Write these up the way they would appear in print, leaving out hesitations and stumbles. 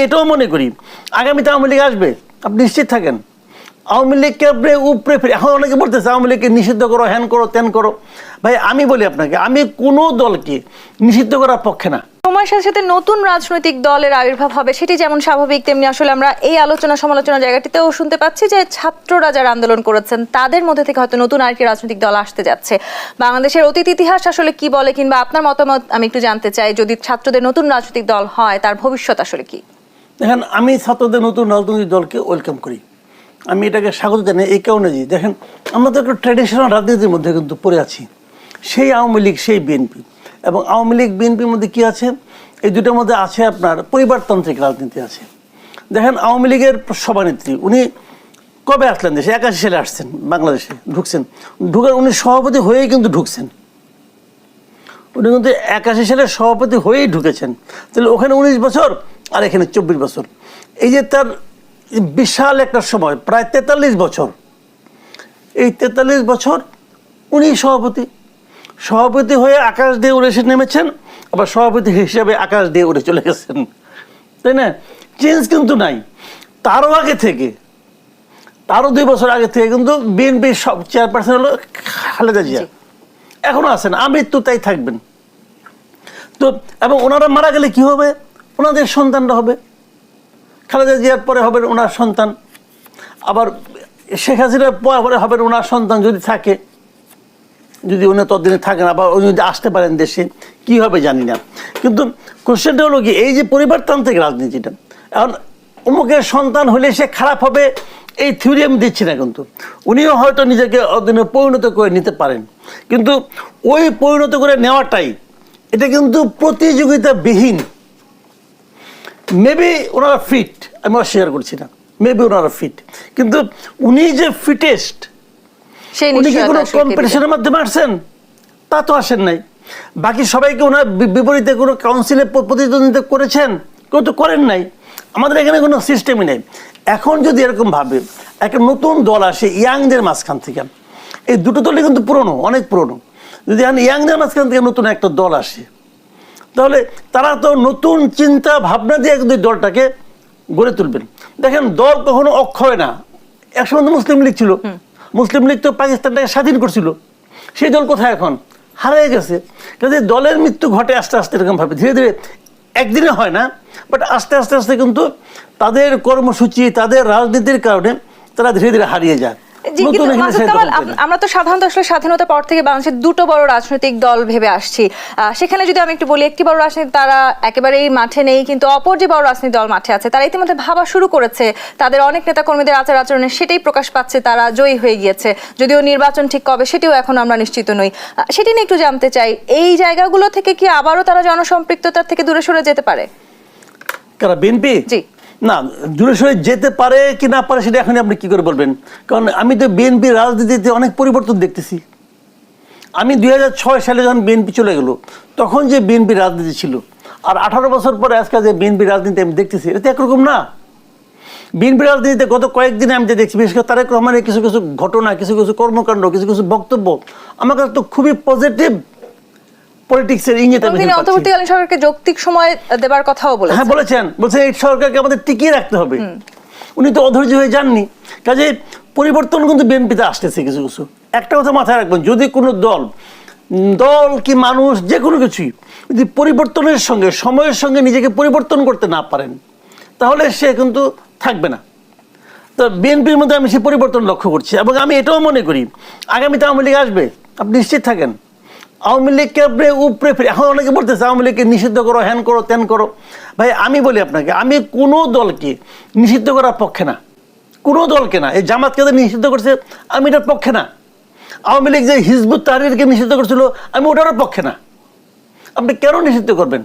এটাও মনে করি আগামীতে আওয়ামী লীগ আসবে, আপনি নিশ্চিত থাকেন। আওয়ামী লীগকে আপনি উপরে ফিরে, এখন অনেকে বলতেছে আওয়ামী লীগকে নিষিদ্ধ করো, হ্যান করো, ত্যান করো। ভাই আমি বলি আপনাকে, আমি কোনো দলকে নিষিদ্ধ করার পক্ষে না। সময়ের সাথে সাথে নতুন রাজনৈতিক দলের আবির্ভাব হবে, সেটি যেমন স্বাভাবিক, তেমনি আসলে আমরা এই আলোচনা সমালোচনা জায়গাটিতেও শুনতে পাচ্ছি যে ছাত্ররা যারা আন্দোলন করেছেন তাদের মধ্যে থেকে হয়তো নতুন আর কি রাজনৈতিক দল আসতে যাচ্ছে। বাংলাদেশের অতীত ইতিহাস আসলে কি বলে, কিংবা আপনার মতামত আমি একটু জানতে চাই, যদি ছাত্রদের নতুন রাজনৈতিক দল হয় তার ভবিষ্যৎ আসলে কি? দেখেন, আমি ছাত্রদের নতুন রাজনৈতিক দলকে ওয়েলকাম করি, আমি এটাকে স্বাগত জানাই। এই কারণে যে দেখেন, আমরা তো একটা ট্র্যাডিশনাল রাজনীতির মধ্যে কিন্তু পড়ে আছি, সেই আওয়ামী লীগ সেই বিএনপি। এবং আওয়ামী লীগ বিএনপির মধ্যে কি আছে, এই দুটোর মধ্যে আছে আপনার পরিবারতান্ত্রিক রাজনীতি আছে। দেখেন, আওয়ামী লীগের সভানেত্রী উনি কবে আসলেন দেশে? 81 সালে আসছেন, বাংলাদেশে ঢুকছেন, ঢুকার উনি সভাপতি হয়েই কিন্তু ঢুকছেন, উনি কিন্তু 81 সালে সভাপতি হয়েই ঢুকেছেন। তাহলে ওখানে 19 বছর আর এখানে 24 বছর, এই যে তার বিশাল একটা সময়, প্রায় 43 বছর। এই 43 বছর উনি সভাপতি হয়ে আকাশ দিয়ে উড়ে এসে নেমেছেন, আবার সভাপতি হিসেবে আকাশ দিয়ে উড়ে চলে গেছেন, তাই না? চেঞ্জ কিন্তু নাই। তারও আগে থেকে, তারও 2 বছর আগে থেকে কিন্তু বিএনপির সব চেয়ারপারসন হলো খালেদা জিয়া, এখনো আছেন, আমৃত্যু তাই থাকবেন। তো এবং ওনারা মারা গেলে কি হবে? ওনাদের সন্তানরা হবে, খালেদা জিয়ার পরে হবেন ওনার সন্তান, আবার শেখ হাসিনার পরে হবেন ওনার সন্তান যদি থাকে, যদি উনি ততদিনে থাকেন, আবার উনি যদি আসতে পারেন দেশে, কি হবে জানি না। কিন্তু কোশ্চেনটা হলো কি, এই যে পরিবারতান্ত্রিক রাজনীতিটা, এখন অমুকের সন্তান হলে সে খারাপ হবে এই থিওরি আমি দিচ্ছি না, কিন্তু উনিও হয়তো নিজেকে অদিনে পরিণত করে নিতে পারেন, কিন্তু ওই পরিণত করে নেওয়াটাই এটা কিন্তু প্রতিযোগিতাবিহীন। মেবি ওনারা ফিট, আমি অস্বীকার করছি না, মেবি ওনারা ফিট, কিন্তু উনি যে ফিটেস্ট, উনি কি কোনো কম্পিটিশনের মাধ্যমে আসছেন? তা তো আসেন নাই। বাকি সবাইকে ওনার বিপরীতে কোনো কাউন্সিলে প্রতিদ্বন্দ্বিতা করেছেন? কেউ তো করেন নাই। আমাদের এখানে কোনো সিস্টেমই নেই। এখন যদি এরকম ভাবে একটা নতুন দল আসে ইয়াংদের মাঝখান থেকে, এই দুটো দলই কিন্তু পুরনো, অনেক পুরনো, যদি এখন ইয়াংদের মাঝখান থেকে নতুন একটা দল আসে, তাহলে তারা তো নতুন চিন্তা ভাবনা দিয়ে কিন্তু দলটাকে গড়ে তুলবেন। দেখেন, দল কখনো অক্ষয় না। একসময় তো মুসলিম লীগ ছিল, মুসলিম লীগ তো পাকিস্তানটাকে স্বাধীন করছিল, সেই দল কোথায়? এখন হারিয়ে গেছে। কাজে দলের মৃত্যু ঘটে আস্তে আস্তে, এরকম ভাবে ধীরে ধীরে, একদিনে হয় না, বাট আস্তে আস্তে আস্তে কিন্তু তাদের কর্মসূচি, তাদের রাজনীতির কারণে তারা ধীরে ধীরে হারিয়ে যায়। আমরা তো সাধারণত আসলে স্বাধীনতার পর থেকে বাংলাদেশের দুটো বড় রাজনৈতিক দল ভেবে আসছি। সেখানে যদি আমি একটু বলি, একটি বড় রাজনৈতিক তারা একেবারেই মাঠে নেই, কিন্তু অপর যে বড় রাজনৈতিক দল মাঠে আছে, তারা ইতিমধ্যে ভাবা শুরু করেছে, তাদের অনেক নেতা কর্মীদের আচার আচরণে সেটাই প্রকাশ পাচ্ছে, তারা জয়ী হয়ে গিয়েছে। যদিও নির্বাচন ঠিক কবে সেটিও এখন আমরা নিশ্চিত নই। সেটি নিয়ে একটু জানতে চাই, এই জায়গাগুলো থেকে কি আবারও তারা জনসম্পৃক্ততার থেকে দূরে সরে যেতে পারে? কারা? বিএনপি? জি না, দূরে সরে যেতে পারে কি না পারে সেটা এখন আপনি কি করে বলবেন? কারণ আমি তো বিএনপি রাজনীতিতে অনেক পরিবর্তন দেখতেছি। আমি 2006 সালে যখন বিএনপি চলে গেল, তখন যে বিএনপি রাজনীতি ছিল, আর 18 বছর পরে আজকে যে বিএনপি রাজনীতি আমি দেখতেছি, এটা তো একরকম না। বিএনপি রাজনীতিতে গত কয়েকদিনে আমি যে দেখছি, বিশেষ করে তারেক রহমানের কিছু কিছু ঘটনা, কিছু কিছু কর্মকাণ্ড, কিছু কিছু বক্তব্য আমার কাছে তো খুবই পজিটিভ পলিটিক্সের ইঙ্গিত আমি পাচ্ছি। অন্তর্বর্তীকালীন সরকারকে যৌক্তিক সময় দেবার কথাও বলেছেন। হ্যাঁ বলেছেন, বলছেন এই সরকারকে আমাদের টিকিয়ে রাখতে হবে। উনি তো অধৈর্য হয়ে যাননি। কাজে পরিবর্তন কিন্তু বিএনপিতে আসতেছে কিছু কিছু। একটা কথা মাথায় রাখবেন, যদি কোনো দল কি মানুষ, যে কোনো কিছুই যদি পরিবর্তনের সঙ্গে, সময়ের সঙ্গে নিজেকে পরিবর্তন করতে না পারেন, তাহলে সে কিন্তু থাকবে না। তো বিএনপির মধ্যে আমি সে পরিবর্তন লক্ষ্য করছি, এবং আমি এটাও মনে করি আগামীতে আওয়ামী লীগ আসবে, আপনি নিশ্চিত থাকেন। আওয়ামী লীগকে আপনি উপরে ফিরে, এখন অনেকে বলতেছে আওয়ামী লীগকে নিষিদ্ধ করো, হ্যান করো, ত্যান করো। ভাই আমি বলি আপনাকে, আমি কোনো দলকে নিষিদ্ধ করার পক্ষে না, কোনো দলকে না। এই জামাতকে নিষিদ্ধ করছে, আমি এটার পক্ষে না। আওয়ামী লীগ যে হিজবুত তাহরিরকে নিষিদ্ধ করছিল, আমি ওটারও পক্ষে না। আপনি কেন নিষিদ্ধ করবেন?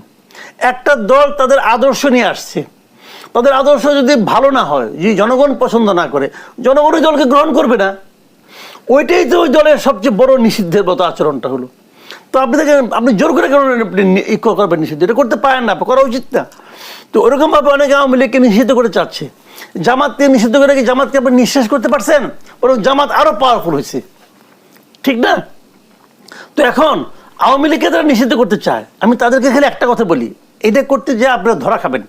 একটা দল তাদের আদর্শ নিয়ে আসছে, তাদের আদর্শ যদি ভালো না হয়, যদি জনগণ পছন্দ না করে, জনগণ ওই দলকে গ্রহণ করবে না। ওইটাই তো ওই দলের সবচেয়ে বড় নিষিদ্ধের মতো আচরণটা হলো। তো আপনি জোর করে কেন করবেন নিষিদ্ধ? এটা করতে পারেন না, করা উচিত না। তো ওরকমভাবে অনেকে আওয়ামী লীগকে নিষিদ্ধ করে চাচ্ছে। জামাতকে নিষিদ্ধ করে কি জামাতকে আপনি নিঃশ্বাস করতে পারছেন? ওরকম জামাত আরো পাওয়ারফুল হয়েছে, ঠিক না? তো এখন আওয়ামী লীগকে তারা নিষিদ্ধ করতে চায়, আমি তাদেরকে খালি একটা কথা বলি, এটা করতে যে আপনারা ধরা খাবেন।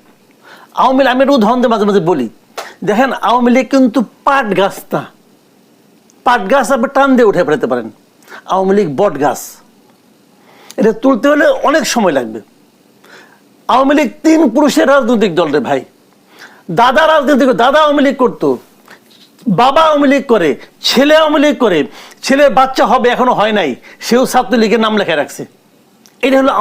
আওয়ামী লীগ, আমি একটা উদাহরণ দিয়ে মাঝে মাঝে বলি, দেখেন আওয়ামী লীগ কিন্তু পাট গাছ না, পাট গাছ আপনি টান দিয়ে উঠে ফেলতে পারেন, আওয়ামী লীগ বট গাছ, এটা তুলতে হলে অনেক সময় লাগবে। আওয়ামী লীগ 3 পুরুষের রাজনৈতিক দল রে ভাই, দাদা রাজনীতি, দাদা আওয়ামী লীগ করতো, বাবা আওয়ামী লীগ করে, ছেলে আওয়ামী লীগ করে, ছেলের বাচ্চা হবে এখনো হয় নাই, সেও ছাত্রলীগের নাম লেখা রাখছে। এটা হলো